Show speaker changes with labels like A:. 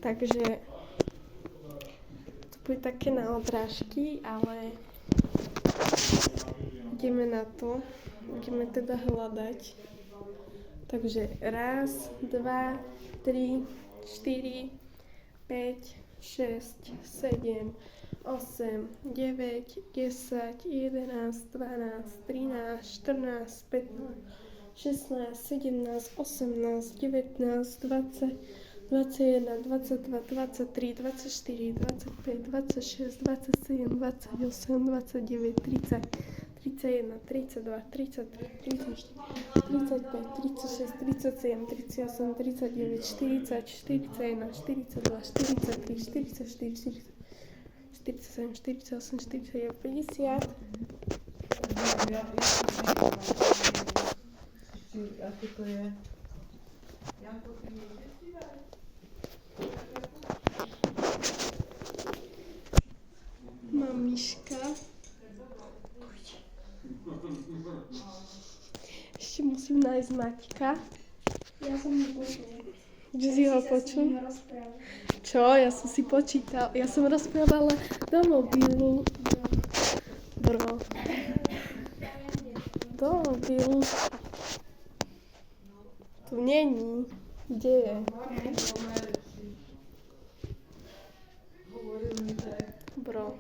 A: Takže to bude také na odrážky, ale ideme na to. Ideme teda hľadať. Takže 1, 2, 3, 4, 5, 6, 7, 8, 9, 10, 11, 12, 13, 14, 15, 16, 17, 18, 19, 20, 21, 22, 23, 24, 25, 26, 27, 28, 29, 30, 31, 32, 33, 34, 35, 36, 37, 38, 39, 40, 41, 42, 43, 44, 47, 48, 49, 50.
B: Ako to je?
A: Mamiška. Ešte musím nájsť Maťka.
C: Ja som ho počul.
A: Kde si ho počul? Čo? Ja som si počítal. Ja som rozprávala do mobilu. Bro. Do mobilu. Tu není. Kde je? Bro.